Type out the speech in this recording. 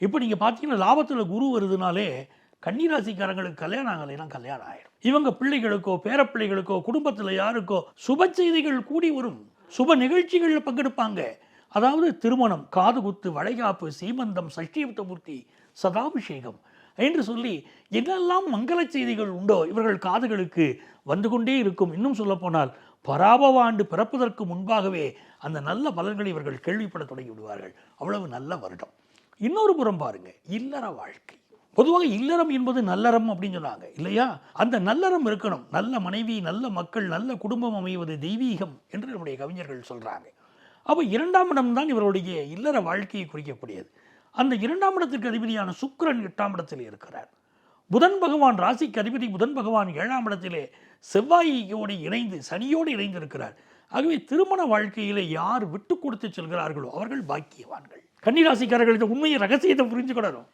இப்போ நீங்கள் பார்த்தீங்கன்னா லாபத்தில் குரு வருதுனாலே கன்னிராசிக்காரங்களுக்கு கல்யாணம் ஆகலைன்னா கல்யாணம் ஆயிடும். இவங்க பிள்ளைகளுக்கோ பேரப்பிள்ளைகளுக்கோ குடும்பத்தில் யாருக்கோ சுப செய்திகள் கூடி வரும், சுப நிகழ்ச்சிகளில் பங்கெடுப்பாங்க. அதாவது திருமணம், காதுகுத்து, வளைகாப்பு, சீமந்தம், சஷ்டியுப்தமூர்த்தி, சதாபிஷேகம் என்று சொல்லி என்னெல்லாம் மங்கள செய்திகள் உண்டோ இவர்கள் காதுகளுக்கு வந்து கொண்டே இருக்கும். இன்னும் சொல்லப்போனால் பராபவ ஆண்டு பிறப்பதற்கு முன்பாகவே அந்த நல்ல பலன்களை இவர்கள் கேள்விப்பட தொடங்கி விடுவார்கள். அவ்வளவு நல்ல வருடம். இன்னொரு புறம் பாருங்க, இல்லற வாழ்க்கை. பொதுவாக இல்லறம் என்பது நல்லறம் அப்படின்னு சொன்னாங்க இல்லையா? அந்த நல்லறம் இருக்கணும். நல்ல மனைவி, நல்ல மக்கள், நல்ல குடும்பம் அமைவது தெய்வீகம் என்று நம்முடைய கவிஞர்கள் சொல்றாங்க. அப்போ 2ஆம் இடம் தான் இவருடைய இல்லற வாழ்க்கையை குறிக்கக்கூடியது. அந்த 2ஆம் இடத்திற்கு அதிபதியான சுக்கிரன் 8ஆம் இடத்தில் இருக்கிறார். புதன் பகவான் ராசிக்கு அதிபதி புதன் பகவான் 7ஆம் இடத்திலே செவ்வாயோடு இணைந்து சனியோடு இணைந்து இருக்கிறார். ஆகவே திருமண வாழ்க்கையிலே யார் விட்டு கொடுத்து செல்கிறார்களோ அவர்கள் பாக்கியவான்கள். கன்னிராசிக்காரர்கள் இந்த உண்மையை ரகசியத்தை புரிஞ்சுக்கிடணும்.